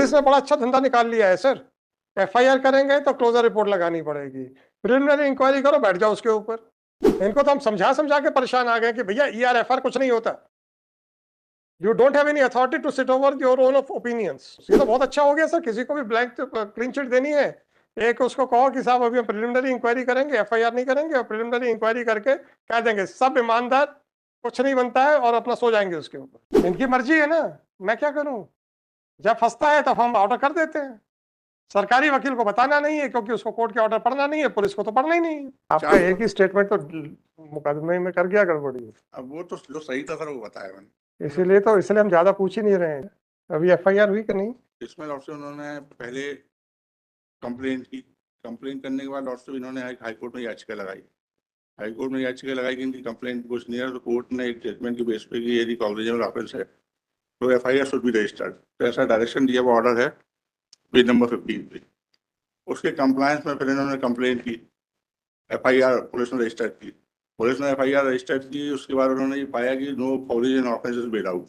Police ने बड़ा अच्छा धंधा निकाल लिया है सर। एफआईआर करेंगे तो क्लोजर रिपोर्ट लगानी पड़ेगी, प्रिलिमिनरी इंक्वायरी करो, बैठ जाओ उसके ऊपर। इनको तो हम समझा समझा के परेशान आ गए कि भैया ईआरएफआर कुछ नहीं होता, you don't have any authority to sit over your own of opinions. ये तो बहुत अच्छा हो गया सर, किसी को भी ब्लैंक क्लीन चिट देनी है, एक उसको कहो कि साहब अभी हम प्रिलिमिनरी इंक्वायरी करेंगे, एफआईआर नहीं करेंगे, और प्रिलिमिनरी इंक्वायरी करके कह देंगे सब ईमानदार, कुछ नहीं बनता है, और अपना सो जाएंगे उसके ऊपर। इनकी मर्जी है ना, मैं क्या करूं? जब फंसता है तब हम ऑर्डर कर देते हैं। सरकारी वकील को बताना नहीं है, क्योंकि उसको कोर्ट के ऑर्डर पढ़ना नहीं है, पुलिस को तो पढ़ना ही नहीं है। आपका एक ही स्टेटमेंट तो मुकदमे में कर गया गड़बड़ी। अब वो तो जो सही था सर वो बताया मैंने, इसलिए हम ज्यादा पूछ ही नहीं रहे हैं। अभी एफआईआर हुई कि नहीं? इसमें लॉर्ड साहब उन्होंने पहले कंप्लेंट की, कंप्लेंट करने के बाद लॉर्ड साहब इन्होंने हाईकोर्ट में याचिका लगाई, हाईकोर्ट में याचिका लगाई कि इनकी कंप्लेंट कुछ नहीं है, तो कोर्ट ने एक स्टेटमेंट के बेस पे कि यदि कॉग्निजेबल ऑफेंस है तो एफआईआर शुड बी रजिस्टर्ड। तो ऐसा डायरेक्शन दिया हुआ ऑर्डर है पेज नंबर 15 पे। उसके कंप्लायंस में फिर इन्होंने कंप्लेंट की, एफआईआर पुलिस ने रजिस्टर की, पुलिस ने एफआईआर रजिस्टर की। उसके बाद उन्होंने ये पाया कि no cognizable offence is made out.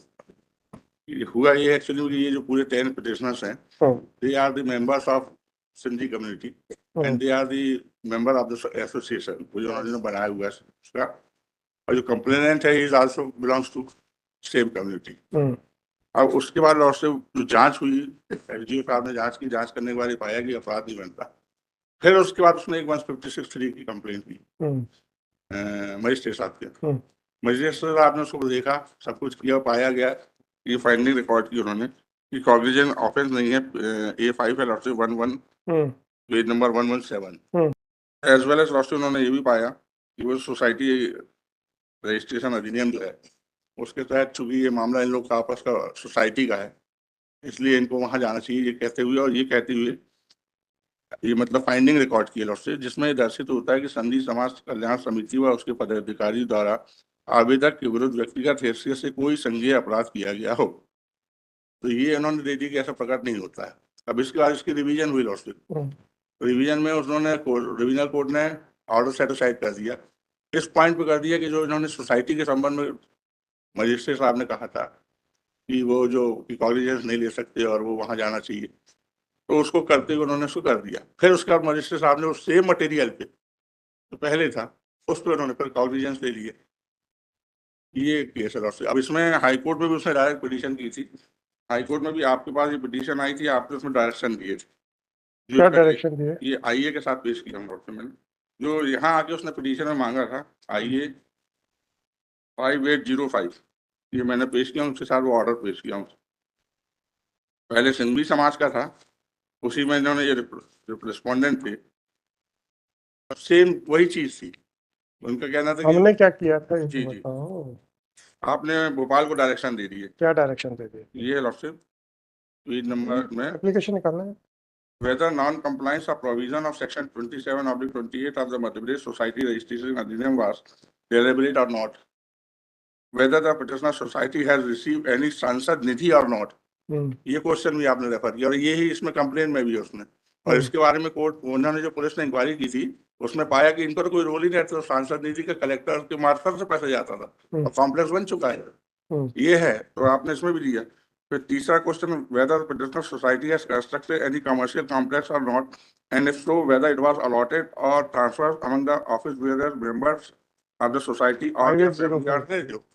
हुआ ये एक्चुअली कि ये जो पूरे 10 पिटिशनर्स हैं, they are the members of Sindhi community and they are the member of the association, वो जो उन्होंने बनाया हुआ है उसका। और जो कंप्लेनेंट है is also belongs to same community. अब उसके बाद लॉर्ड से जो जांच हुई, एसडीओ साहब ने जांच की, जांच करने के बाद ये पाया कि अपराध नहीं बनता। फिर उसके बाद उसने एक 156(3) की कंप्लेंट की मजिस्ट्रेट साहब के। मजिस्ट्रेट साहब ने उसको देखा, सब कुछ किया, पाया गया, ये फाइंडिंग रिकॉर्ड की उन्होंने कि कॉग्निजेंट ऑफेंस नहीं है, A5 है लॉर्ड से 11 page number 117। As well as lord से उन्होंने ये भी पाया कि वो सोसाइटी रजिस्ट्रेशन अधिनियम जो है उसके तहत चूंकि ये मामला इन लोग का आपस का सोसाइटी का है, इसलिए इनको वहां जाना चाहिए, ये कहते हुए और ये कहते हुए ये मतलब फाइंडिंग रिकॉर्ड की लॉर्ड से, जिसमें दर्शित होता है कि संधि समाज कल्याण समिति व उसके पदाधिकारी द्वारा आवेदक के विरुद्ध व्यक्तिगत हैसियत से कोई संज्ञेय अपराध किया गया हो। तो ये उन्होंने दे दी कि ऐसा प्रकट नहीं होता है। अब इसके बाद इसकी रिवीजन हुई लॉर्ड से, रिवीजन में उन्होंने रिवीजनल कोर्ट ने ऑर्डर सेटिस्फाइड कर दिया, इस पॉइंट पे कर दिया कि जो इन्होंने सोसाइटी के संबंध में मजिस्ट्रेट साहब ने कहा था कि वो जो कॉग्निजेंस नहीं ले सकते और वो वहां जाना चाहिए, तो उसको करते हुए उन्होंने उसको कर दिया। फिर उसके बाद मजिस्ट्रेट साहब ने उस सेम मटेरियल पे तो पहले था उस पर उन्होंने फिर कॉग्निजेंस ले लिए। ये केस है लॉर्ड। अब इसमें हाईकोर्ट में भी उसने डायरेक्ट पिटीशन की थी, हाईकोर्ट में भी आपके पास ये पिटीशन आई थी, आपने उसमें डायरेक्शन दिए थे। क्या डायरेक्शन दिए? ये आईए के साथ पेश किया लॉर्ड से मैंने, जो यहाँ आके उसने पिटीशन में मांगा था आईए 5805, ये मैंने पेश किया उनके साथ, वो ऑर्डर पेश किया उनसे। पहले सिंधी समाज का था, उसी में इन्होंने ये रिस्पोंडेंट थे, सेम वही चीज थी। उनका कहना था हमने क्या किया था? जी जी, आपने भोपाल को डायरेक्शन दे दिए। क्या डायरेक्शन दे दिए? ये लॉर्डशिप पेज नंबर में एप्लीकेशन निकालना है। whether non-compliance of provision of section 27/28 of the Madhya Pradesh Society Registration Adhiniyam was deliberate or not, whether the petitioner society has received any सांसद निधि or not, ये question भी आपने refer किया, और ये ही इसमें कंप्लेन में भी है उसने। और इसके बारे में कोर्ट उन्होंने जो पुलिस ने इंक्वायरी की थी उसमें पाया कि इनको तो कोई रोल ही नहीं था, सांसद निधि का कलेक्टर के मार्फत से पैसा जाता था, और कॉम्प्लेक्स बन चुका है, ये है, तो आपने इसमें भी दिया। फिर तीसरा question, whether petitioner society has constructed any commercial complex or not, and if so whether it was allotted or transferred among the office bearers members of the society or their family relatives।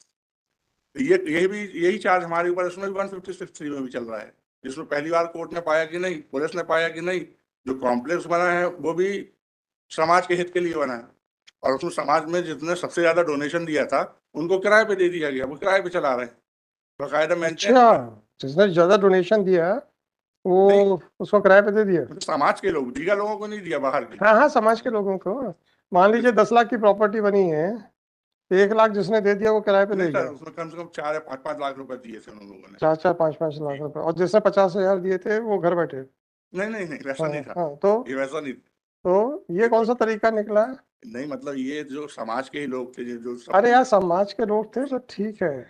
ये यही charge हमारे ऊपर इसमें भी 156(3) में भी चल रहा है, जिसमें पहली बार कोर्ट ने पाया कि नहीं, पुलिस ने पाया कि नहीं, जो कॉम्प्लेक्स बना है वो भी समाज के हित के लिए बना है, और उसमें समाज में जितने सबसे ज्यादा डोनेशन दिया था उनको किराए पे दे दिया गया, वो किराए पे चला रहे हैं बकायदा। अच्छा, जिसने ज्यादा डोनेशन दिया वो उसको किराए पे दे दिया? समाज के लोग, दीगर लोगों को नहीं दिया, बाहर के। हाँ हाँ, समाज के लोगों को। मान लीजिए 10 लाख की प्रॉपर्टी बनी है, 1 लाख जिसने दे दिया वो किराए पे ले गया। उसमें कम से कम 4 या 5 लाख रुपए दिए थे उन लोगों ने, 4-5 लाख रुपए, और जिसने 50,000 दिए थे वो घर बैठे। नहीं वैसा नहीं था। तो ये वैसा नहीं, तो ये कौन सा तरीका निकला? नहीं मतलब ये जो समाज के ही लोग थे जो अरे यार, समाज के लोग थे तो ठीक है,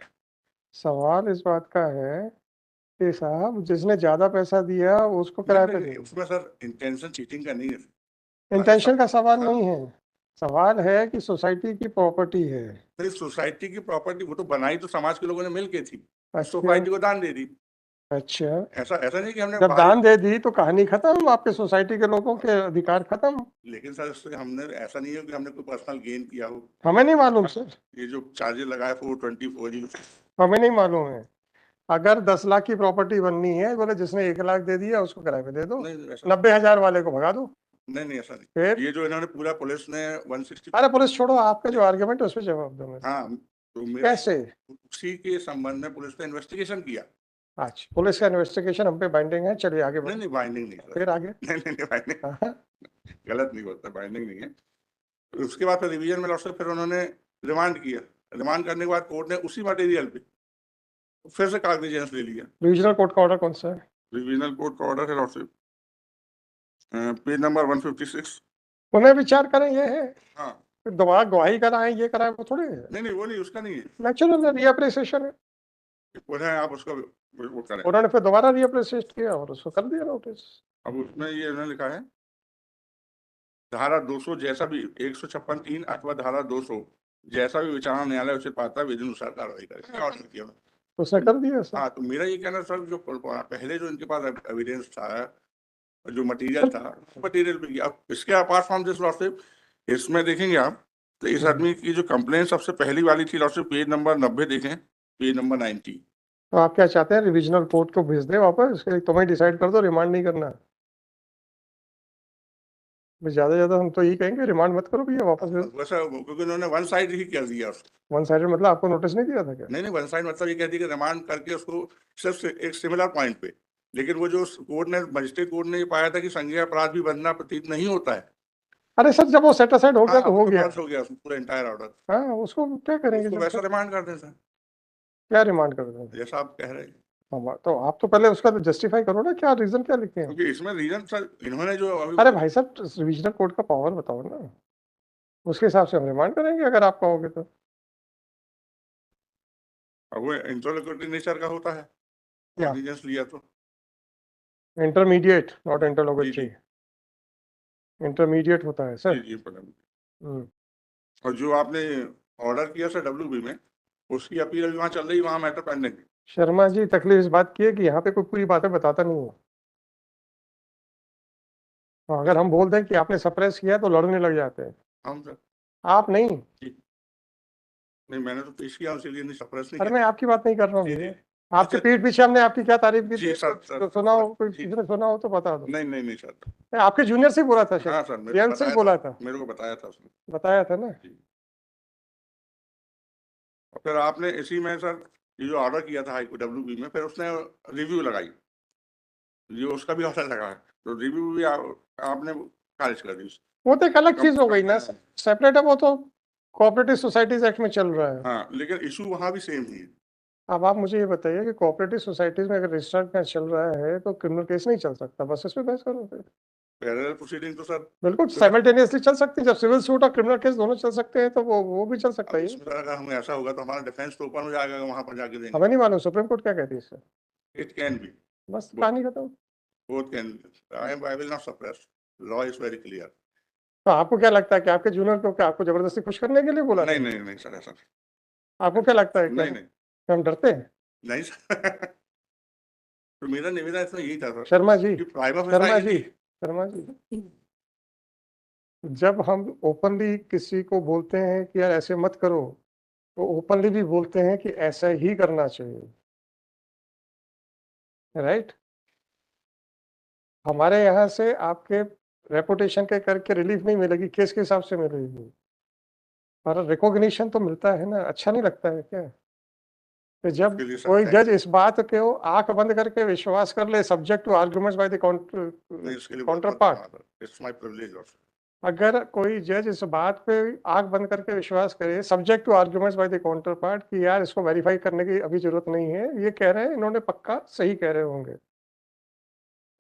सवाल इस बात का है कि साहब जिसने ज्यादा पैसा दिया उसको किराए पे दे। उसमें सर इंटेंशन चीटिंग का नहीं है, इंटेंशन का सवाल नहीं है, सवाल है कि सोसाइटी की प्रॉपर्टी है। तो सोसाइटी की प्रॉपर्टी वो तो बनाई तो समाज के लोगों ने मिलके थी, अच्छा, सोसाइटी को दान दे दी। अच्छा, ऐसा ऐसा नहीं कि हमने जब बाहर, दान दे दी तो कहानी खत्म, आपके सोसाइटी के लोगों के अधिकार खत्म। लेकिन सर उससे हमने ऐसा नहीं है कि हमने कोई पर्सनल गेन किया हो। हमें नहीं मालूम सर, ये जो चार्जेस लगाए 424 हमें नहीं मालूम है। अगर 10 लाख की प्रॉपर्टी बननी है, बोले जिसने 1 लाख दे दिया उसको किराए पे दे दो, नहीं ऐसा 90,000 वाले को भगा दो। नहीं ऐसा नहीं। फिर ये जो इन्होंने पूरा पुलिस ने 160, अरे पुलिस छोड़ो, आपका जो आर्ग्यूमेंट है उस पर जवाब दो मेरे। हाँ तो मेरा कैसे? उसी के संबंध में पुलिस ने इन्वेस्टिगेशन किया। अच्छा, पुलिस का इन्वेस्टिगेशन हम पे बाइंडिंग है, चलिए आगे नहीं बढ़ो। नहीं बाइंडिंग नहीं सर, फिर आगे। नहीं नहीं नहीं बाइंडिंग, हाँ, गलत नहीं बोलता, बाइंडिंग नहीं है। उसके बाद फिर रिवीजन में लॉर्डशिप फिर उन्होंने रिमांड किया। रिमांड करने के बाद कोर्ट ने उसी मटेरियल पे फिर से कागनिजेंस ले लिया। रीजनल कोर्ट का ऑर्डर कौन सा है? रिवीजनल कोर्ट का ऑर्डर है लॉर्डशिप, पेज नंबर 156। पुनः विचार करें ये है, हाँ फिर दोबारा गवाही कराएं, ये कराएं, वो थोड़ी है। नहीं नहीं वो नहीं, उसका नहीं है। नेचुरल रीअप्रिसिएशन है। पुनः आप उसका वो करें। उन्होंने फिर दोबारा रीअप्रिसिएट किया और उसको कर दिया नोटिस। अब उसमें ये उन्होंने लिखा है धारा 200 जैसा भी 156(3) अथवा धारा 200 जैसा भी विचारणा न्यायालय उसे पाता है विधि अनुसार कार्रवाई करे, ऑर्डर किया। उसने कर दिया सर। हाँ तो मेरा ये कहना सर, जो पहले जो इनके पास एविडेंस था, जो मटेरियल था, मटेरियल पे किया। अब इसके अपार्ट फ्रॉम दिस लॉर्डशिप, इसमें देखेंगे आप तो इस आदमी की जो कंप्लेंट सबसे पहली वाली थी लॉर्डशिप, पेज नंबर 90 देखें, पेज नंबर 90। तो आप क्या चाहते हैं, रिविजनल कोर्ट को भेज दे वापस, इसके लिए तुम्हें डिसाइड कर दो, रिमांड नहीं करना। ज्यादा ज्यादा हम तो यही कहेंगे, रिमांड मत करो भैया, वापस भेज। वैसा क्योंकि उन्होंने वन साइड ही कर दिया उसको। वन साइडेड मतलब आपको नोटिस नहीं दिया था क्या? नहीं नहीं वन साइड मतलब ये कहती है कि रिमांड करके उसको सिर्फ एक सिमिलर पॉइंट पे, लेकिन वो जो कोर्ट ने, मजिस्ट्रेट कोर्ट ने ये पाया था कि संज्ञेय अपराध भी बनना प्रतीत नहीं होता है। अरे सर, जब वो सेट असाइड हो गया हाँ तो हो गया। पास हो गया उसमें पूरा एंटायर ऑर्डर। हाँ, उसको क्या करेंगे उसको जब वैसा तक? रिमांड कर दें सर, क्या रिमांड कर देंगे? जैसा आप कह रहे हैं। तो आप तो पहले उसका जस्टिफाई करो ना, क्या रीजन क्या लिखे हैं। क्योंकि इसमें रीजन सर इन्होंने जो अभी, अरे भाई साहब, रिविजनल कोर्ट का पावर बताओ ना, उसके हिसाब से हम रिमांड करेंगे अगर आप कहोगे तो। अब वो इंटरलोक्यूटरी नेचर का होता है, क्या? कॉग्निजेंस लिया तो। इंटरमीडिएट नॉट जी इंटरलोकेटरी, जी इंटरमीडिएट होता है जी सर। जी मैडम। हम्म। और जो आपने ऑर्डर किया सर डब्ल्यूबी में, उसकी अपील अभी वहाँ चल रही है, वहाँ मैटर पेंडिंग है। शर्मा जी, तकलीफ इस बात की है कि यहाँ पे कोई पूरी बातें बताता नहीं है। तो अगर हम बोल दें कि आपने सप्रेस किया तो लड़ने लग जाते हैं। हम सर आप नहीं। जी, नहीं मैंने तो पेश किया, उसीलिए नहीं सप्रेस नहीं अरे किया। मैं आपकी बात नहीं कर रहा हूँ जी भैया। जी आपके पीठ पीछे हमने आपकी क्या तारीफ की जी थी, सर तो सुना हो, कोई जी, किसी ने सुना हो तो बता दो। नहीं नहीं नहीं सर, आपके जूनियर से ही बोला था शायद, हाँ सर मेरे को प्रियंक से ही बताया बोला था, था। मेरे को बताया था उसने। बताया था ना। जी। और फिर आपने इसी में सर ये जो ऑर्डर किया था हाईकोर्ट डब्ल्यूबी में, फिर उसने रिव्यू लगाई, ये उसका भी ऑर्डर लगा है, तो रिव्यू भी आपने खारिज कर दी। वो तो एक अलग चीज हो गई ना, सेपरेट है वो तो, कोऑपरेटिव सोसाइटीज एक्ट में चल रहा है। हाँ लेकिन इशू वहाँ भी सेम ही है। अब आप मुझे ये बताइए कि कोऑपरेटिव सोसाइटीज में अगर रजिस्टर्ड केस चल रहा है तो क्रिमिनल केस नहीं चल सकता, बस इस पे बहस करो फिर। पैरेलल प्रोसीडिंग तो सर बिल्कुल साइमल्टेनियसली चल सकती है, जब सिविल सूट और क्रिमिनल केस दोनों चल सकते हैं तो वो भी चल सकता है। इसमें अगर हमें ऐसा होगा तो हमारा डिफेंस तो ओपन हो जाएगा, वहाँ पर जाके देंगे। हमें नहीं मालूम सुप्रीम कोर्ट क्या कहती है इससे, इट कैन बी, बस कहानी खत्म। Both can, I will not suppress, law is very clear. तो आपको क्या लगता है कि आपके जूनियर को क्या आपको जबरदस्ती खुश करने के लिए बोला नहीं था? नहीं नहीं सर, ऐसा आपको क्या लगता है कि नहीं नहीं हम डरते हैं? नहीं सर तो मेरा निवेदन इसमें यही था सर शर्मा जी, कि प्राइमा शर्मा जी, शर्मा जी, जब हम ओपनली किसी को बोलते हैं कि यार ऐसे मत करो, तो ओपनली भी बोलते हैं कि ऐसा ही करना चाहिए, राइट? हमारे यहाँ से आपके रेपुटेशन के करके रिलीफ नहीं मिलेगी, केस के हिसाब से मिलेगी, पर रिकॉग्निशन तो मिलता है ना, अच्छा नहीं लगता है क्या? कि जब इसके लिए कोई सर जज इस बात को आंख बंद करके विश्वास कर ले, subject to arguments by the इसके लिए counter part. It's my privilege also. अगर कोई जज इस बात पे आंख बंद करके विश्वास करे, subject to arguments by the counter part, कि यार इसको वेरीफाई करने की अभी जरूरत नहीं है, ये कह रहे हैं, इन्होंने पक्का सही कह रहे होंगे,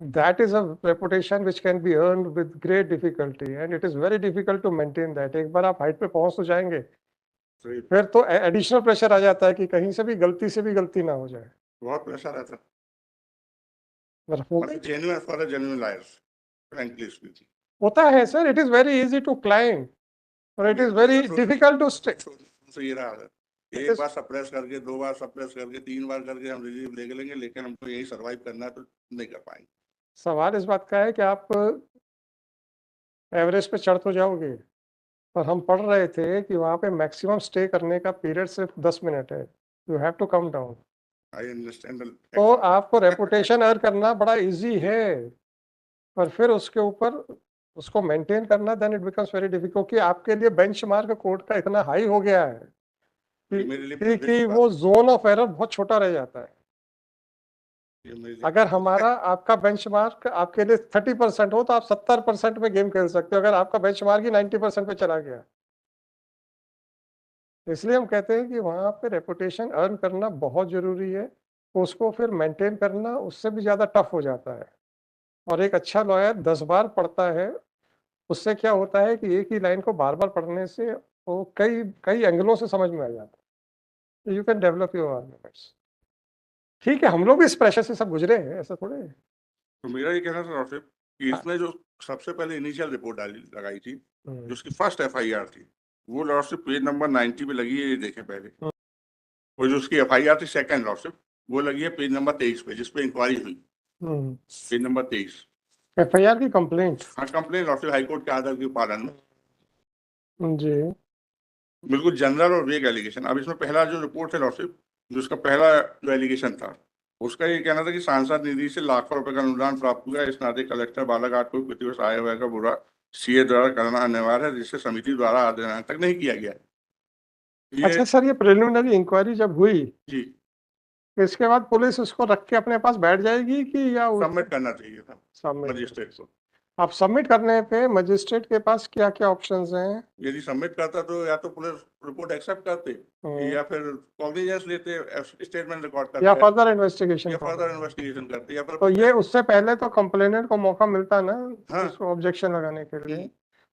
that is a reputation which can be earned with great difficulty and it is very difficult to maintain that। एक बार आप हाइट पे पहुंच तो जाएंगे, फिर तो एडिशनल प्रेशर आ जाता है कि कहीं से भी गलती ना हो जाए। बहुत प्रेशर आता मतलब genuine for genuine liars, frankly speaking. होता है sir, it is very easy to climb और it is very difficult to stay. तो ये रहा है एक बार सप्रेस करके, 2 बार सप्रेस करके, 3 बार करके हम रिलीफ ले लेंगे, लेकिन हमको यही सर्वाइव करना है तो नहीं कर पाएंगे। सवाल इस बात का है कि आप एवरेस्ट पे चढ़ तो जाओगे, पर हम पढ़ रहे थे कि वहाँ पे मैक्सिमम स्टे करने का पीरियड सिर्फ 10 मिनट है। You have to come down. I understand. तो आपको रेपुटेशन अर्न करना बड़ा इजी है, पर फिर उसके ऊपर उसको मेंटेन करना then it becomes very difficult, क्योंकि आपके लिए बेंचमार्क कोर्ट का इतना हाई हो गया है मेरे लिए कि वो जोन ऑफ एरर बहुत छोटा रह जाता है। अगर हमारा आपका बेंचमार्क आपके लिए 30% हो तो आप 70% में गेम खेल सकते हो, अगर आपका बेंचमार्क ही 90% पे चला गया। इसलिए हम कहते हैं कि वहाँ पे रेपुटेशन अर्न करना बहुत जरूरी है, उसको फिर मेंटेन करना उससे भी ज़्यादा टफ हो जाता है। और एक अच्छा लॉयर 10 बार पढ़ता है, उससे क्या होता है कि एक ही लाइन को बार बार पढ़ने से वो कई कई एंगलों से समझ में आ जाता है। You can develop your arguments. ठीक है, हम लोग भी इस प्रेशर से सब गुजरे हैं, ऐसा थोड़े है। तो मेरा ये कहना था डॉक्टर कि हाँ। इसमें जो सबसे पहले इनिशियल रिपोर्ट लगाई थी, हम्म। जो उसकी फर्स्ट एफआईआर थी, वो लॉर्डशिप पेज नंबर 90 पे लगी है, ये देखें पहले। हम्म। और जो उसकी एफआईआर थी सेकंड लॉर्डशिप, वो लगी है पेज नंबर 23 पे, जिसपे इंक्वायरी हुई, पेज नंबर 23। एफआईआर की कंप्लेंट। हाँ, कंप्लेन लॉर्डशिप हाईकोर्ट के आदेश के पालन में, जी। बिल्कुल जनरल और वेग एलिगेशन। अब इसमें पहला जो रिपोर्ट है लॉर्डशिप, जो उसका पहला जो एलिगेशन था, उसका ये कहना था कि सांसद निधि से लाखों रुपए का अनुदान प्राप्त हुआ, इस नाते कलेक्टर बालाघाट को प्रतिवर्ष आय व्यय का बुरा सीए द्वारा करना अनिवार्य है, जिससे समिति द्वारा आदेश तक नहीं किया गया। ये अच्छा सर, ये प्रिलिमिनरी इंक्वायरी जब हुई, जी इसके बाद पुलिस उसको रख के अपने पास बैठ जाएगी कि या सबमिट करना चाहिए था सबमिट? मजिस्ट्रेट को। अब सबमिट करने पे मजिस्ट्रेट के पास क्या क्या ऑप्शंस हैं? यदि सबमिट करता तो या तो पुलिस रिपोर्ट एक्सेप्ट करते, या फिर कॉग्निजेंस लेते, स्टेटमेंट रिकॉर्ड करते, या फर्दर इन्वेस्टिगेशन या फर्दर इन्वेस्टिगेशन करते, या तो फिर ये उससे पहले तो कंप्लेनेंट को मौका मिलता ना हाँ। उसको ऑब्जेक्शन लगाने के लिए।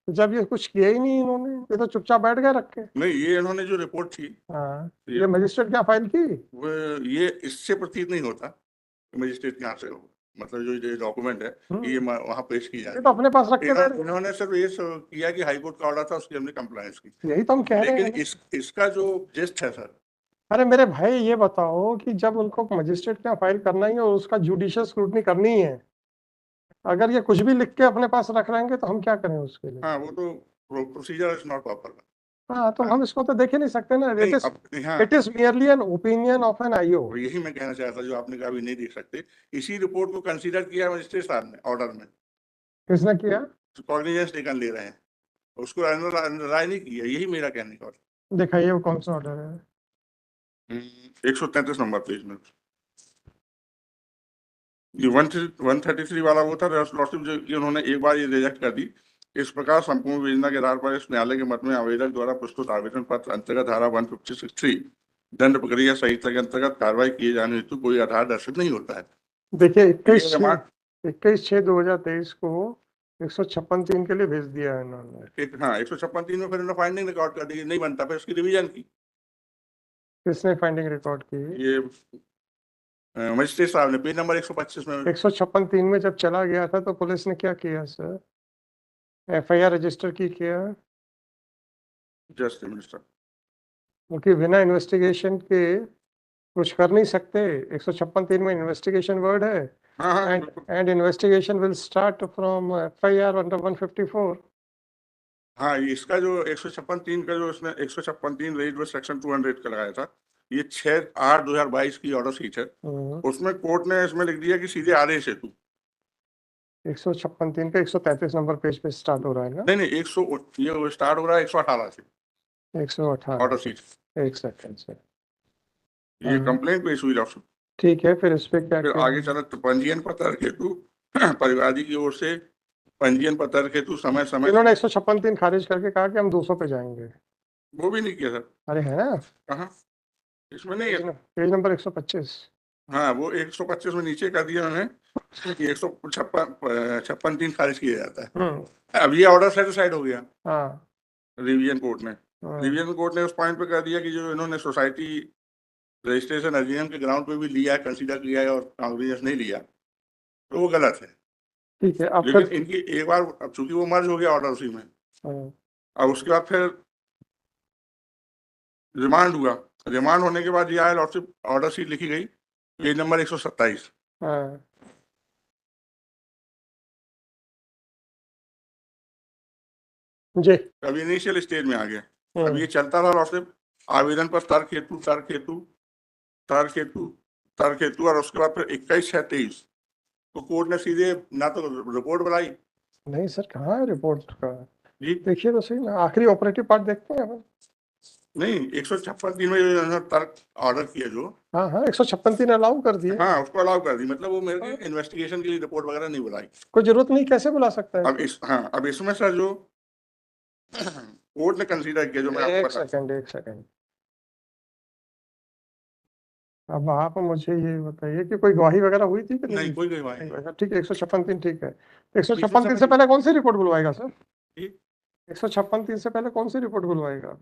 जब ये कुछ किया ही नहीं इन्होंने, ये तो चुपचाप बैठ गए रख के। नहीं, ये इन्होंने जो रिपोर्ट थी, हाँ, ये मजिस्ट्रेट क्या फाइल की? वो ये इससे प्रतीत नहीं होता कि मजिस्ट्रेट यहाँ से हो, मतलब जो डॉक्यूमेंट है कि ये वहाँ पेश की ये जाए। तो अपने पास रख के बैठ गए। इन्होंने सिर्फ ये किया कि हाईकोर्ट का ऑर्डर था, उसकी हमने कंप्लायंस की। यही तो हम कह रहे लेकिन हैं। इसका जो जिस्ट है सर, अरे मेरे भाई, ये बताओ कि जब उनको मजिस्ट्रेट क्या फाइल करना ही है और उसका जुडिशियल स्क्रूटनी करनी है, अगर ये कुछ भी लिख के अपने पास रख रहेंगे तो हम क्या करें उसके लिए? हाँ, वो तो प्रोसीजर इज नॉट प्रॉपर। हाँ, तो हम इसको तो देख ही नहीं सकते ना। नहीं, हाँ, it is merely an opinion of an IO. यही मैं कहना चाहता, जो आपने कहा अभी नहीं देख सकते, इसी रिपोर्ट को कंसीडर किया मजिस्ट्रेट साहब ने ऑर्डर में, किसने किया? कॉग्निजेंस टेकन ले रहे हैं, उसको राय नहीं किया, यही मेरा कहने का। दिखाइए वो कौन सा ऑर्डर है। 133 नंबर पेज में ये 133 वाला वो था लॉर्डशिप, जो कि उन्होंने एक बार ये रिजेक्ट कर दी। इस प्रकार संपूर्ण विवेचना के आधार पर इस न्यायालय के मत में आवेदक द्वारा प्रस्तुत आवेदन पत्र अंतर्गत धारा 156(3) दंड प्रक्रिया संहिता के अंतर्गत कार्रवाई किए जाने हेतु कोई आधार दर्शित नहीं होता है। देखिए 21/6/2023 को 156(3) के लिए भेज दिया है इन्होंने। हाँ, 156(3) में फिर उन्होंने फाइंडिंग रिकॉर्ड कर दी, नहीं बनता, फिर उसकी रिवीजन की। किसने फाइंडिंग रिकॉर्ड की? ये मजिस्ट्रेट साहब ने पेज नंबर 125 में। 156(3) में जब चला गया था तो पुलिस ने क्या किया सर? एफआईआर रजिस्टर की किया? जस्ट मिनिस्टर, क्योंकि बिना इन्वेस्टिगेशन के कुछ कर नहीं सकते। 156(3) में इन्वेस्टिगेशन वर्ड है। हाँ हाँ, and investigation will start from FIR under 154. हाँ, इसका जो 156(3) का जो इसमें 156(3) रेज में सेक्शन 200 का लगाया था, ये 6/8/2022 की ऑर्डर शीट है। उसमें कोर्ट ने इसमें लिख दिया कि सीधे आदेश हेतु 156(3) पे 133 नंबर पेज पे स्टार्ट हो रहा है ना? नहीं, 100 ये स्टार्ट हो रहा है 118 से 118 ऑर्डर शीट। एक सेकंड से ये कंप्लेंट पेश हुई लॉर्डशिप। ठीक है, फिर इस पे क्या फिर किया? आगे चला तो पंजीयन पत्र हेतु परिवादी की ओर से पंजीयन पत्र हेतु समय समय इन्होंने 156(3) खारिज करके कहा कि हम 200 पे जाएंगे। वो भी नहीं किया सर। अरे है ना, कहाँ, इसमें नहीं है। Page number 125। हाँ, वो 125 में नीचे कर दिया उन्होंने कि 156(3) खारिज किया जाता है। अब ये ऑर्डर सेटिस्फाइड हो गया। हाँ, रिवीजन कोर्ट ने रिवीजन कोर्ट ने उस पॉइंट पे कर दिया कि जो इन्होंने सोसाइटी रजिस्ट्रेशन अधिनियम के ग्राउंड पे भी लिया है, कंसीडर किया है और कांग्रेस नहीं लिया, तो वो गलत है। ठीक है। अब लेकिन फिर इनकी एक बार, अब चूंकि वो मर्ज हो गया ऑर्डर उसी में, अब उसके बाद फिर रिमांड हुआ रिमांड होने के बाद ये आया लॉर्डशिप, ऑर्डर शीट लिखी गई, पेज नंबर 127। हाँ जी। अभी इनिशियल स्टेज में आ गया। अब हम्म, ये चलता रहा लॉर्डशिप, आवेदन पर तर्क हेतु तर्क हेतु तर्क हेतु तर्क हेतु, और उसके बाद फिर 21/6/23 तो कोर्ट ने सीधे ना तो रिपोर्ट बनाई। नहीं सर, कहाँ है रिपोर्ट का? जी देखिए तो सही ना, आखिरी ऑपरेटिव पार्ट देखते हैं अपन। नहीं, 156(3) में जो तर्क ऑर्डर किया जो, हाँ हाँ, 156(3) अलाउ कर दिए। हाँ उसको अलाउ कर दी, मतलब वो मेरे हाँ, की इन्वेस्टिगेशन के लिए रिपोर्ट वगैरह नहीं बुलाई। कोई जरूरत नहीं, कैसे बुला सकता है अब इसको? इस हाँ अब इसमें सर जो कोर्ट ने कंसीडर किया, जो मैं आपको एक बता, सेकंड, एक सेकंड। अब आप मुझे ये बताइए कि कोई गवाही वगैरह हुई थी कि नहीं? नहीं कोई गवाही नहीं नहीं। हुआ। ठीक है, 156(3) ठीक है। 156(3) से 156 पहले कौन सी रिपोर्ट बुलवाएगा सर? जी 156(3) से पहले कौन सी रिपोर्ट बुलवाएगा?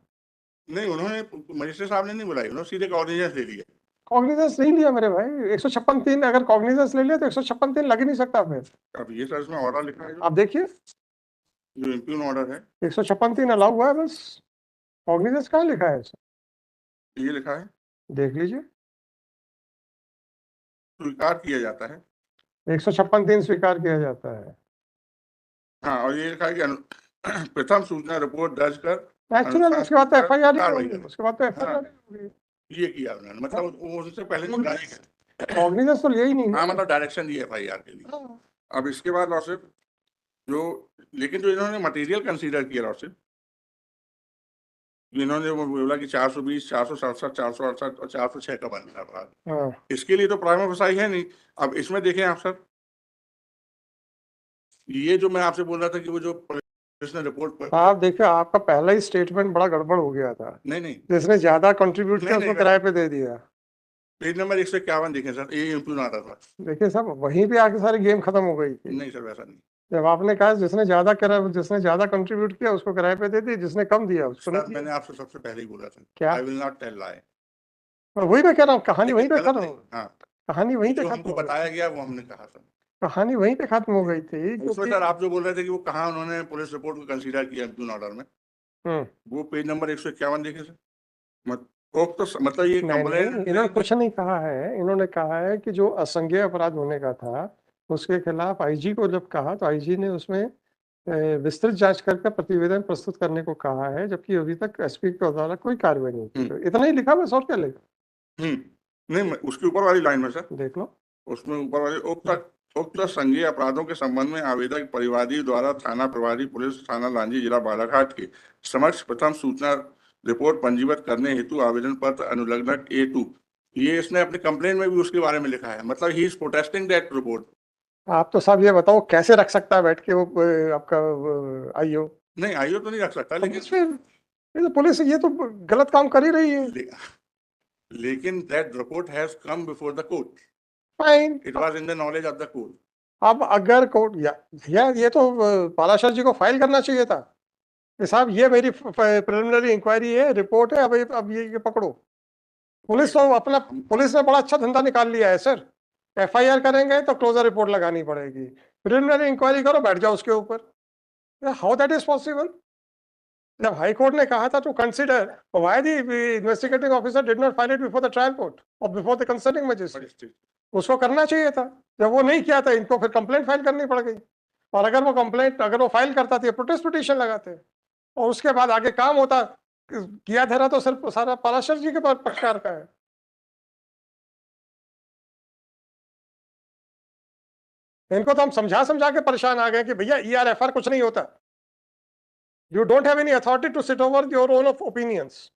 नहीं, उन्होंने मजिस्ट्रेट साहब ने नहीं बुलाई, उन्होंने सीधे कॉग्निजेंस ले लिया। कॉग्निजेंस नहीं लिया मेरे भाई। 156(3) अगर कॉग्निजेंस ले लिया तो 156(3) लग ही नहीं सकता फिर। अब ये सर इसमें ऑर्डर लिखा है आप देखिए, जो इम्प्यून ऑर्डर है, 156(3) अलाउ हुआ है बस, कॉग्निजेंस कहाँ लिखा है सर? ये लिखा है देख लीजिए, स्वीकार किया जाता है। 156(3) स्वीकार किया जाता है। हाँ, और ये लिखा है कि प्रथम सूचना रिपोर्ट दर्ज कर नेचुरल, अनुसार उसके बाद तो एफआईआर ही कार्रवाई होगी, करें। उसके बाद तो हाँ, एफआईआर ही होगी। ये किया उन्होंने, मतलब वो उससे पहले तो डायरेक्ट, कॉग्निजेंस तो लिया ही नहीं हाँ ना। मतलब डायरेक्शन दिया FIR के लिए। हाँ। अब इसके बाद लॉर्डशिप जो, लेकिन जो इन्होंने मटेरियल कंसीडर किया लॉर्डशिप, इन्होंने वो बोला कि 420, 467, 468 और 406 का बन रहा अपराध, हाँ। इसके लिए तो प्राइमा फसाई है नहीं। अब इसमें देखें आप सर, ये जो मैं आपसे बोल रहा था कि वो जो पुलिस ने रिपोर्ट पर, आप देखिए, आपका पहला ही स्टेटमेंट बड़ा गड़बड़ हो गया था। नहीं नहीं जिसने ज्यादा कंट्रीब्यूट नहीं किया नहीं उसको किराए पे दे दिया। पेज नंबर 151 देखें सर, ये इम्प्यून आता था। देखिए साहब, वहीं पे आके सारी गेम खत्म हो गई थी। नहीं सर वैसा नहीं। जब आपने कहा जिसने ज्यादा कंट्रीब्यूट किया उसको किराए पे दे दी, जिसने कम दिया उसको नहीं सर दिया। मैंने आपसे सबसे पहले ही बोला था, क्या? I will not tell lie. वही मैं कह रहा हूँ, कहानी वहीं लेकिन पे गलत खत्म नहीं, हो, हाँ कहानी वहीं पे जो खत्म हमको हो गई। बताया गया वो हमने कहा सर। कहानी वहीं पे खत्म हो गई थी उसमें क्योंकि सर आप जो बोल रहे थे कि वो कहाँ उन्होंने पुलिस रिपोर्ट को कंसीडर किया इम्प्यून ऑर्डर में, हम्म। वो पेज नंबर 151 देखे सर। मत तो मतलब ये नहीं नहीं, कंप्लेंट, इन्होंने कुछ नहीं कहा है। इन्होंने कहा है कि जो असंज्ञेय अपराध होने का था उसके खिलाफ आईजी को जब कहा तो आईजी ने उसमें विस्तृत जांच करके प्रतिवेदन प्रस्तुत करने को कहा है, जबकि अभी तक एसपी के द्वारा कोई कार्रवाई नहीं की। तो इतना ही लिखा, बस और क्या लिखा? नहीं उसके ऊपर वाली लाइन में सर, देख लो। उसमें ऊपर वाले उक्त संज्ञेय अपराधों के संबंध में आवेदक परिवादी द्वारा थाना प्रभारी पुलिस थाना लांजी जिला बालाघाट के समक्ष प्रथम सूचना रिपोर्ट पंजीबद्ध करने हेतु आवेदन पत्र अनुलग्नक A2, ये इसने अपने कंप्लेन में भी उसके बारे में लिखा है, मतलब he is protesting that report. आप तो साहब ये बताओ, कैसे रख सकता है बैठ के वो आपका आईओ? नहीं आईओ तो नहीं रख सकता, तो लेकिन बस फिर ये तो पुलिस ये तो गलत काम कर ही रही है। लेकिन that report has come before the court, fine. It was in the knowledge of the court. अब अगर कोर्ट या ये तो पालाशर जी को फाइल करना चाहिए था कि साहब ये मेरी प्रिलिमिनरी इंक्वायरी है, रिपोर्ट है, अब ये पकड़ो। पुलिस ने बड़ा अच्छा धंधा निकाल लिया है सर। एफआईआर करेंगे तो क्लोजर रिपोर्ट लगानी पड़ेगी, प्रिलिमिनरी इंक्वायरी करो, बैठ जाओ उसके ऊपर। How that is possible? जब हाई कोर्ट ने कहा था to consider, why the investigating officer did not file it before the trial court और बिफोर द कंसर्निंग मजिस्ट्रेट? उसको करना चाहिए था। जब वो नहीं किया था, इनको फिर कंप्लेंट फाइल करनी पड़ गई। और अगर वो फाइल करता तो प्रोटेस्ट पिटीशन लगाते और उसके बाद आगे काम होता। किया धरा तो सिर्फ सारा पराशर जी के पक्षकार का है। इनको तो हम समझा समझा के परेशान आ गए कि भैया ERFR कुछ नहीं होता। You don't have any authority to sit over your own of opinions.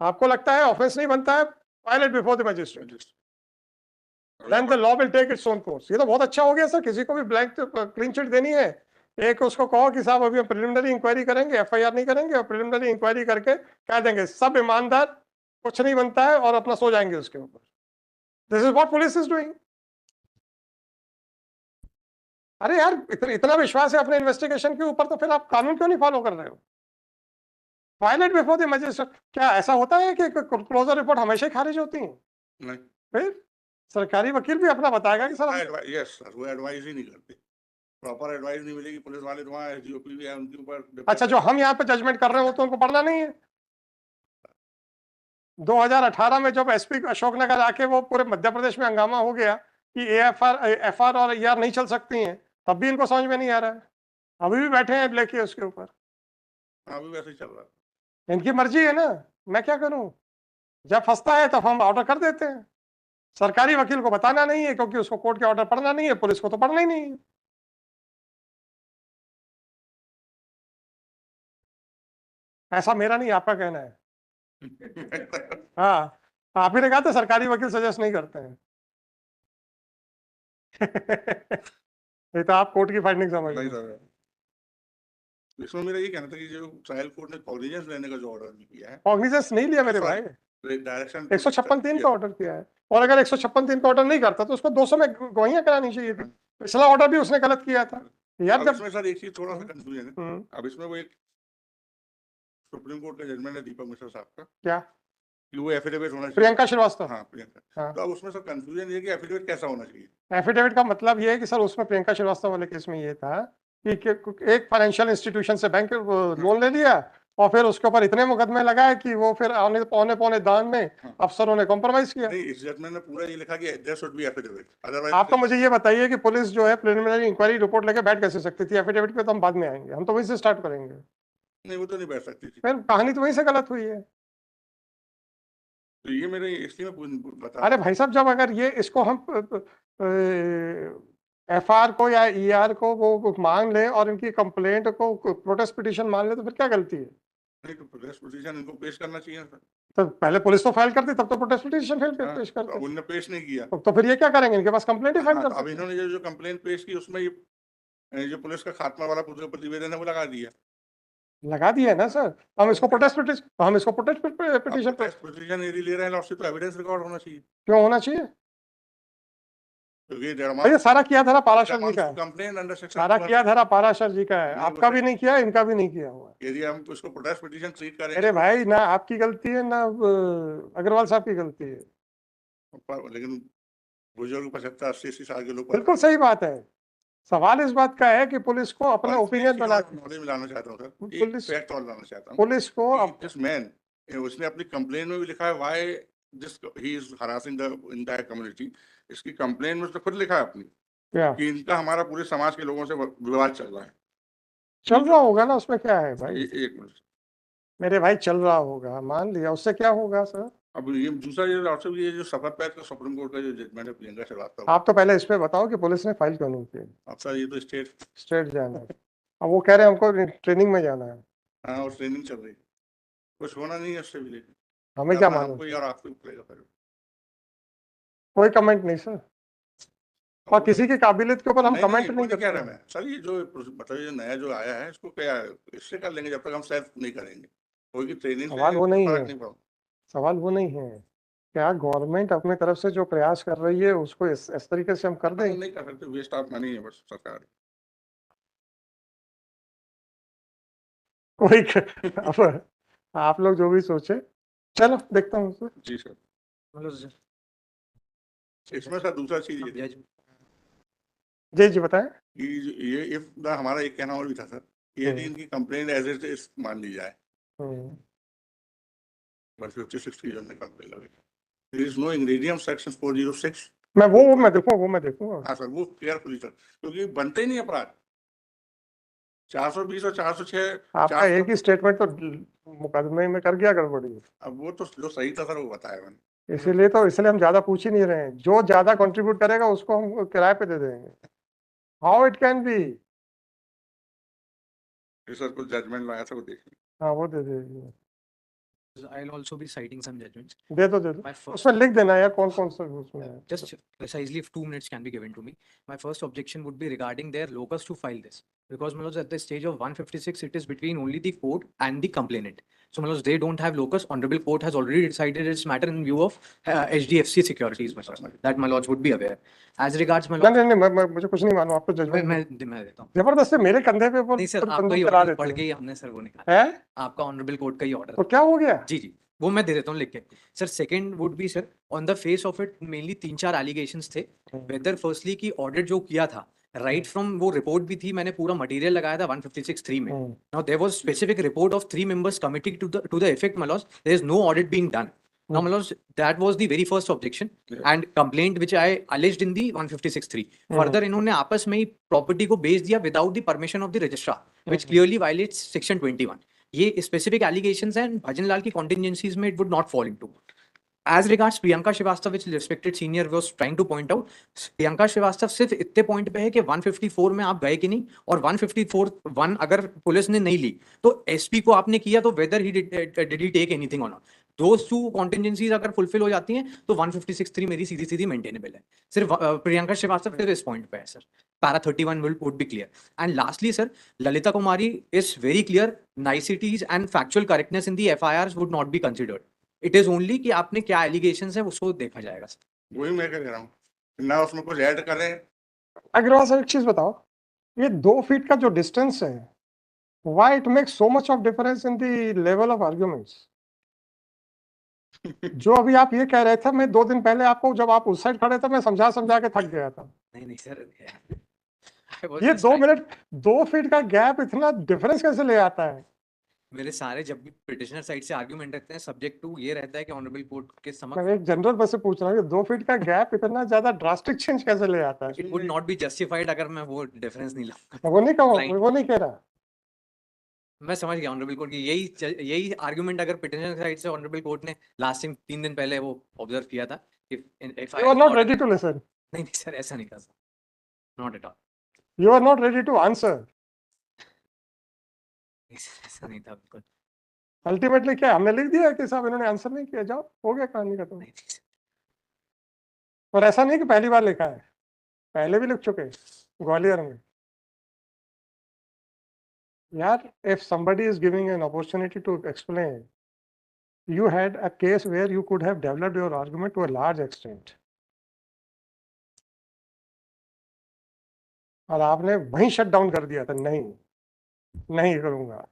आपको लगता है ऑफेंस नहीं बनता है, file it before the magistrate, then the law will take its own course. ये तो बहुत अच्छा हो गया सर, किसी को भी ब्लैंक क्लीन चिट देनी है, एक उसको कहो कि साहब अभी हम प्रिलिमिनरी इंक्वायरी करेंगे, एफआईआर नहीं करेंगे, और प्रिलिमिनरी इंक्वायरी करके कह देंगे सब ईमानदार, कुछ नहीं बनता है, और अपना सो जाएंगे उसके ऊपर। This is what police is doing. अरे यार, इतना विश्वास है अपने इन्वेस्टिगेशन के ऊपर, तो फिर आप कानून क्यों नहीं फॉलो कर रहे हो? File it before the magistrate. क्या ऐसा होता है कि क्लोजर रिपोर्ट हमेशा ही खारिज होती है? नहीं, फिर सरकारी वकील भी अपना बताएगा कि सर। यस सर, वो एडवाइस ही नहीं करते, प्रॉपर एडवाइस नहीं मिलेगी। पुलिस वाले तो वहाँ SGOP भी है, उनके ऊपर अच्छा, जो हम यहाँ पे जजमेंट कर रहे हो तो उनको पढ़ना नहीं है? 2018 में जब एसपी अशोकनगर आके वो पूरे मध्य प्रदेश में हंगामा हो गया कि एफआर और ईआर नहीं चल सकती हैं, तब भी इनको समझ में नहीं आ रहा है। अभी भी बैठे हैं लेके उसके ऊपर। अभी वैसे ही चल रहा है। इनकी मर्जी है ना, मैं क्या करूं? जब फंसता है तब हम ऑर्डर कर देते हैं। सरकारी वकील को बताना नहीं है क्योंकि उसको कोर्ट के ऑर्डर पढ़ना नहीं है, पुलिस को तो पढ़ना ही नहीं है। ऐसा मेरा नहीं, आपका कहना है। हाँ, आप ही ने कहा था सरकारी वकील सजेस्ट नहीं करते हैं। ये तो आप कोर्ट की फाइंडिंग समझ नहीं रहे हैं। सर, इसमें मेरा ये कहना था कि जो ट्रायल कोर्ट ने कॉग्निजेंस लेने का जो ऑर्डर किया है, कॉग्निजेंस नहीं लिया मेरे भाई, डायरेक्शन 156(3) का ऑर्डर किया है। और अगर 156(3) का ऑर्डर नहीं करता तो उसको 200 में गवाहियां करानी चाहिए थी। पिछला ऑर्डर भी उसने गलत किया था यार। अब जब इसमें सर एक चीज थोड़ा सा कंफ्यूजन है। हम्म, अब इसमें वो एक सुप्रीम कोर्ट का जजमेंट है दीपक मिश्रा साहब का क्या कि वो एफिडेविट होना चाहिए। प्रियंका श्रीवास्तव, हाँ, प्रियंका। हाँ, तो अब उसमें सर कंफ्यूजन ये कि एफिडेविट कैसा होना चाहिए। एफिडेविट का मतलब ये है कि सर उसमें प्रियंका श्रीवास्तव वाले केस में ये था कि एक फाइनेंशियल इंस्टीट्यूशन से बैंक लोन ले लिया और फिर उसके ऊपर इतने मुकदमे लगाए कि वो फिर आने पौने पौने दान में अफसरों ने कॉम्प्रोमाइज किया। नहीं, इस जजमेंट में पूरा ये लिखा कि there should be affidavit, otherwise आप तो मुझे ये बताइए कि पुलिस जो है प्रिलिमिनरी इंक्वायरी रिपोर्ट लेके बैठ कैसे सकती थी? एफिडेविट पे तो हम बाद में आएंगे, हम तो वहीं से स्टार्ट करेंगे। नहीं, वो तो नहीं बैठ सकती थी। फिर कहानी तो वहीं से गलत हुई है। तो ये मेरे इसलिए मैं बता अरे भाई साहब, जब अगर ये इसको हम एफआर को या ईआर को वो मान ले और इनकी कंप्लेंट को प्रोटेस्ट पिटीशन मान ले तो फिर क्या गलती है? नहीं, तो प्रोटेस्ट पिटीशन इनको पेश करना चाहिए सर। तो पहले पुलिस तो फाइल करती, तब तो प्रोटेस्ट पिटीशन पेश तो करते। अब उनने पेश नहीं किया। तो फिर ये क्या करेंगे? इनके पास कंप्लेंट ही फाइल हाँ, कर तो अब सकते हैं। इन्होंने जो कंप्लेंट पेश की उसमें ये जो पुलिस का खात्मा वाला प्रतिवेदन है वो लगा दिया। लगा दिया है ना सर, हम इसको प्रोटेस्ट पिटीशन पे पिटीशन यदि ले रहे हैं लॉर्डशिप, तो एविडेंस रिकॉर्ड होना चाहिए। क्यों होना चाहिए? क्योंकि भैया सारा किया धरा पाराशर जी का है, कंप्लेन अंडर सेक्शन सारा किया धरा पाराशर जी का है। नहीं, आपका वो भी नहीं किया, इनका भी नहीं किया हुआ। यदि हम उसको प्रोटेस्ट पिटीशन ट्रीट करेंगे अरे भाई, ना आपकी गलती है ना अग्रवाल साहब की गलती है। लेकिन बुजुर्ग 75-80 साल के लोग बिल्कुल सही बात है। सवाल इस बात का है कि पुलिस को अपना ओपिनियन बना, नॉलेज में लाना चाहता हूँ सर, एक पुलिस फैक्ट और लाना चाहता हूँ। पुलिस को दिस मैन, उसने अपनी कंप्लेन में भी लिखा है why this he is harassing the entire community. इसकी कंप्लेन में उसने खुद लिखा है अपनी क्या कि इनका हमारा पूरे समाज के लोगों से विवाद चल रहा है। चल रहा होगा ना, उसमें क्या है भाई? एक मिनट, मेरे भाई चल रहा होगा, मान लिया, उससे क्या होगा सर? अब ये दूसरा ये डॉक्टर ये जो शपथ पैठ का सुप्रीम कोर्ट का जो जजमेंट है प्रियंका श्रीवास्तव, आप तो पहले इस पे बताओ कि पुलिस ने फाइल क्यों नहीं की? अब सर ये तो स्टेट जाना है, अब वो कह रहे हैं हमको ट्रेनिंग में जाना है। हाँ, और ट्रेनिंग चल रही है, कुछ होना नहीं है उससे भी, लेकिन हमें क्या करना मालूम? हमको ही और आपको ही पड़ेगा फिर। कोई कमेंट नहीं सर, और किसी की काबिलियत के ऊपर हम कमेंट नहीं कह करते रहा हैं। मैं सर, ये जो मतलब ये नया जो आया है इसको क्या इससे कर लेंगे जब तक हम सेल्फ नहीं करेंगे, कोई की ट्रेनिंग सवाल वो नहीं है, नहीं पड़ा। सवाल वो नहीं है। क्या गवर्नमेंट अपने तरफ से जो प्रयास कर रही है उसको इस तरीके से हम कर दें? नहीं कर सकते, वेस्ट ऑफ मनी है बस सरकार। कोई अब आप लोग जो भी सोचे, चलो देखता हूँ सर। जी सर। Hello sir. इसमें सर दूसरा चीज ये थी जी जी बताएं। कि ये इफ हमारा एक कहना और भी था सर, यदि इनकी कंप्लेंट एज इट इज मान ली जाए, बस 56 की जो कंप्लेंट लगे, there is no ingredient section 406। मैं देखूंगा। हाँ सर, वो केयरफुली सर, क्योंकि बनते ही नहीं अपराध 420 और 406। आपका एक ही स्टेटमेंट तो मुकदमे में कर गया गड़बड़ी। अब वो तो जो सही था सर वो बताया मैंने, इसलिए हम ज्यादा पूछ ही नहीं रहे हैं। जो ज्यादा कंट्रीब्यूट करेगा उसको हम किराए पे दे देंगे। How it can be? Sir कुछ जजमेंट लाया था वो देखिए। हाँ वो दे दीजिए, I'll also be citing some judgments. दे दो My first, उसमें लिख देना यार कौन कौन सा उसमें है। just precisely if 2 minutes can be given to me. My first objection would be regarding their locus to file this. Because Manoj, at the stage of 156, it is between only the court and the complainant. So Manoj, they don't have locus. Honorable court has already decided its matter in view of HDFC Securities, Manoj. That my lords would be aware. As regards my lords, नहीं, मुझे कुछ नहीं मालूम, आपको judgement मैं देता हूँ। जबरदस्ती मेरे कंधे पे नहीं सर, आपका ही चला ऑर्डर देते पढ़ हैं। के ही हमने सर वो निकाला है आपका ऑनरेबल कोर्ट का ही ऑर्डर। तो क्या हो गया? जी जी, वो मैं दे देता हूँ लिख के। Sir second would be sir, on the face of it mainly 3-4 allegations थे। वेदर फर्स्टली की ऑडिट जो किया था राइट फ्रॉम, वो रिपोर्ट भी थी, मैंने पूरा मटेरियल लगाया था 156(3) में। Now there was specific report of 3 members committee to the effect my lords, there is no audit being done. Now, my lords, that was the very first objection and complaint which I alleged in the 156(3). Further, इन्होंने आपस में ही property को बेच दिया without the permission of the registrar, which clearly violates section 21. ये specific allegations and Bhajan Lal की contingencies में it would not fall into. As regards Priyanka Srivastava, which respected senior was trying to point out, Priyanka Srivastava सिर्फ इतने point पे है कि 154 में आप गए कि नहीं, और 154(1) अगर पुलिस ने नहीं ली तो एसपी को आपने किया, तो whether he did he take anything or not. Those two contingencies अगर फुलफिल हो जाती हैं तो 156(3) मेरी सीधी सीधी मेंटेनेबल है. सिर्फ प्रियंका श्रीवास्तव सिर्फ इस पॉइंट पे है sir. Para 31 would be clear. And lastly, sir, Lalita Kumari is very clear. Niceties and factual correctness in the FIRs would not be considered. It is only कि आपने क्या allegations है उसको देखा जाएगा सर. वही मैं कह रहा हूँ, ना उसमें कुछ ऐड करें. अग्रवाल सर, एक चीज बताओ, ये 2 फीट का जो डिस्टेंस है, why it makes so much of difference in the level of arguments? जो अभी आप ये कह रहे थे, मैं 2 दिन पहले आपको, जब आप उस साइड खड़े थे, मैं समझा के थक गया था. नहीं सर, ये 2 मिनट 2 फीट का गैप इतना डिफरेंस कैसे ले आता है? मेरे सारे जब भी पिटिशनर साइड से आर्गुमेंट रहते हैं, सब्जेक्ट टू ये रहता है कि ऑनरेबल कोर्ट के समक्ष, मैं एक जनरल बस से पूछ रहा हूँ, 2 फीट का गैप इतना ज्यादा ड्रास्टिक चेंज कैसे ले आता है? It would not be justified अगर मैं वो डिफरेंस नहीं लाऊंगा. वो नहीं कहूँ, वो नहीं कह रहा. मैं समझ गया ऑनरेबल कोर्ट की यही आर्गुमेंट अगर पिटिशनर साइड से ऑनरेबल कोर्ट ने लास्ट टाइम 3 दिन पहले वो ऑब्जर्व किया था. If You are not ready to listen. नहीं सर, ऐसा नहीं था sir, not at all. You are not ready to answer. ऐसा नहीं था बिल्कुल. अल्टीमेटली क्या हमने लिख दिया कि साहब इन्होंने आंसर नहीं किया, जाओ, हो गया कहानी खत्म. नहीं सर. और ऐसा नहीं कि पहली बार लिखा है, पहले भी लिख चुके ग्वालियर में. यार, if somebody is giving an opportunity to explain, you had a case where you could have developed your argument to a large extent. और आपने वहीं शट डाउन कर दिया था, नहीं करूंगा.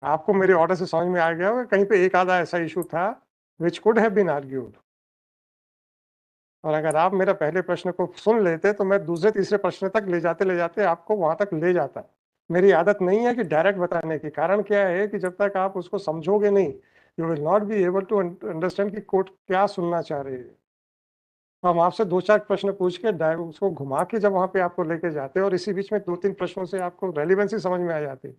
आपको मेरे ऑर्डर से समझ में आ गया होगा कहीं पे एक आधा ऐसा इशू था which could have been argued. और अगर आप मेरा पहले प्रश्न को सुन लेते तो मैं दूसरे तीसरे प्रश्न तक ले जाते आपको वहां तक ले जाता. मेरी आदत नहीं है कि डायरेक्ट बताने की. कारण क्या है कि जब तक आप उसको समझोगे नहीं, you will not be able to understand कि कोर्ट क्या सुनना चाह रही है. हम आपसे 2-4 प्रश्न पूछ के उसको घुमा के जब वहां पे आपको लेके जाते हैं और इसी बीच में 2-3 प्रश्नों से आपको रेलिवेंसी समझ में आ जाती,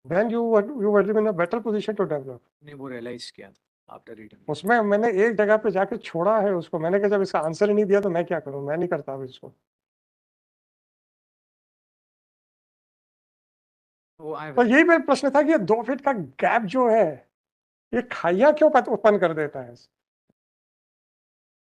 then you will be in a better position to develop. नहीं, वो रियलाइज किया था आफ्टर रीडिंग. उसमें मैंने एक जगह पे जाके छोड़ा है उसको. मैंने कहा जब इसका आंसर ही नहीं दिया तो मैं क्या करूं, मैं नहीं करता अब इसको. तो यही मेरा प्रश्न था कि ये 2 फीट का गैप जो है, ये खाइयां क्यों उत्पन्न कर देता है?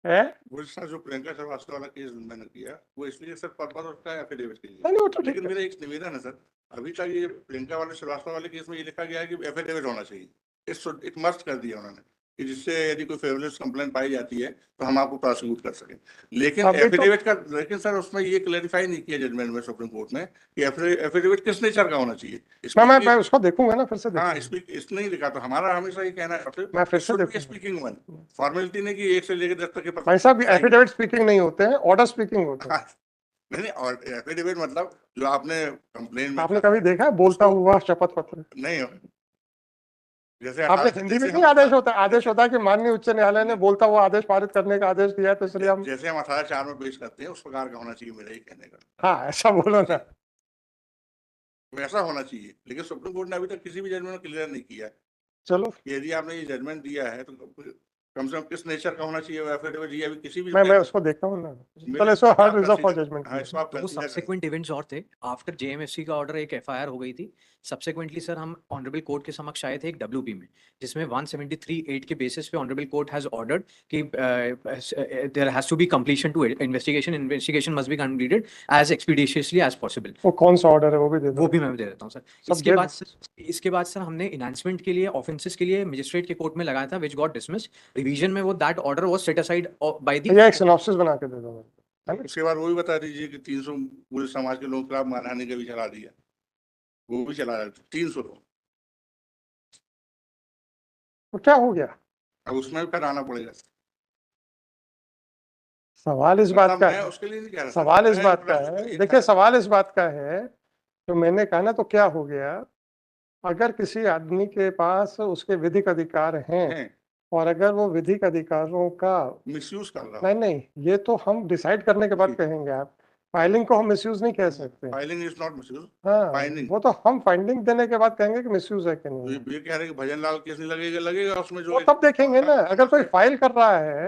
वो सर जो प्रियंका श्रीवास्तव वाला केस मैंने किया, वो इसलिए सर पर्पस उसका एफिडेविट के लिए. नहीं, वो तो ठीक लेकिन है. मेरा एक निवेदन है सर, अभी तक ये प्रियंका वाले श्रीवास्तव वाले केस में ये लिखा गया है कि एफिडेविट होना चाहिए. इट मस्ट कर दिया उन्होंने कि जिससे यदि कोई फेवरेट कंप्लेंट पाई जाती है तो हम आपको प्रोसिक्यूट कर सकें. लेकिन एफिडेविट का, लेकिन सर उसमें ये क्लैरिफाई नहीं किया जजमेंट में सुप्रीम कोर्ट ने कि एफिडेविट किस नेचर का होना चाहिए. मैं उसको देखूंगा ना, फिर से हाँ, देखूंगा. इसने नहीं लिखा. तो हमारा हमेशा ये कहना है मैं फिर से देखूंगा. स्पीकिंग वन फॉर्मेलिटी नहीं कि 1 से लेकर 10 तक के भाई साहब, एफिडेविट स्पीकिंग नहीं होते हैं, ऑर्डर स्पीकिंग होते हैं. नहीं, और एफिडेविट मतलब जो आपने कंप्लेन में आपने कभी देखा है बोलता हुआ शपथ पत्र? नहीं, जैसे आपने हिंदी में नहीं आदेश होता है कि माननीय उच्च न्यायालय ने बोलता हुआ आदेश पारित करने का आदेश दिया, तो इसलिए हम जैसे हम 18(4) में पेश करते हैं उस प्रकार का होना चाहिए. मेरा ये कहने का. हाँ, ऐसा बोलो ना. वैसा होना चाहिए. लेकिन सुप्रीम कोर्ट ने अभी तक किसी भी जजमेंट में क्लियर नहीं किया. चलो, यदि आपने ये जजमेंट दिया है तो कम से कम किस नेचर का होना चाहिए वो एफिडेविट. ये अभी किसी भी मैं उसको देखता हूँ ना. चलो, इसको हर रिजर्व फॉर जजमेंट. हाँ, इसको आप तो सब्सिक्वेंट इवेंट्स और थे. आफ्टर जेएमएफसी का ऑर्डर एक एफआईआर हो गई थी. सब्सिक्वेंटली सर हम ऑनरेबल कोर्ट के समक्ष आए थे एक डब्ल्यूपी में, जिसमें 173(8) के बेसिस पे ऑनरेबल कोर्ट हैज ऑर्डर्ड कि there has to be completion to investigation must be completed as expeditiously as possible. वो कौन सा ऑर्डर है वो भी दे दो. वो भी मैं दे देता हूँ सर. इसके बाद सर हमने इनहांसमेंट के लिए ऑफेंसेस के लिए मजिस्ट्रेट के कोर्ट में लगाया था, व्हिच गॉट डिसमिस्ड. रिवीजन में वो that order was set aside by the. एक सिनॉप्सिस बना के दे दो. उसके बाद वो भी बता दीजिए कि 300 पूरे समाज के लोगों के खिलाफ मानहानि का भी चला दिया. वो भी चला 300 लोग. तो क्या हो गया? अब उसमें भी फिर आना पड़ेगा. सवाल इस बात का है. उसके लिए नहीं कह रहा. सवाल इस बात का है, देखिए, सवाल इस बात का है, तो मैंने कहा ना, तो क्या हो गया अगर किसी आदमी के पास उसके विधिक अधिकार हैं हैं और अगर वो विधिक अधिकारों का मिसयूज कर रहा नहीं नहीं, ये तो हम डिसाइड करने के बाद जी। कहेंगे। आप फाइलिंग को हम मिसयूज नहीं कह सकते। Filing is not misuse. हाँ, फाइलिंग वो तो हम फाइंडिंग देने के बाद कहेंगे कि मिसयूज है कि तो नहीं है। ये कह रहे हैं कि भजन लाल केस नहीं लगेगा, लगेगा उसमें जो वो तब देखेंगे ना, अगर कोई फाइल कर रहा है,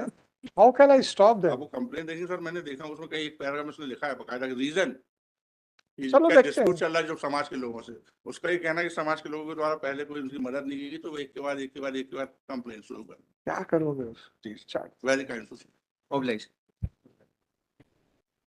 हाउ कैन आई स्टॉप अब देम? वो कंप्लेंट देंगे सर, मैंने देखा उसमें कई एक पैराग्राफ में उसने लिखा है बकायदा रीजन चलो क्या देखते डिस्प्यूट हैं। चल रहा है जो समाज के लोगों से। उसका ये कहना है कि समाज के लोगों के द्वारा पहले कोई उनकी मदद नहीं की गई, तो वो एक के बाद एक के बाद एक के बाद कंप्लेंट शुरू कर क्या करोगे उस दी। चार्ट? Very kind. Obliged.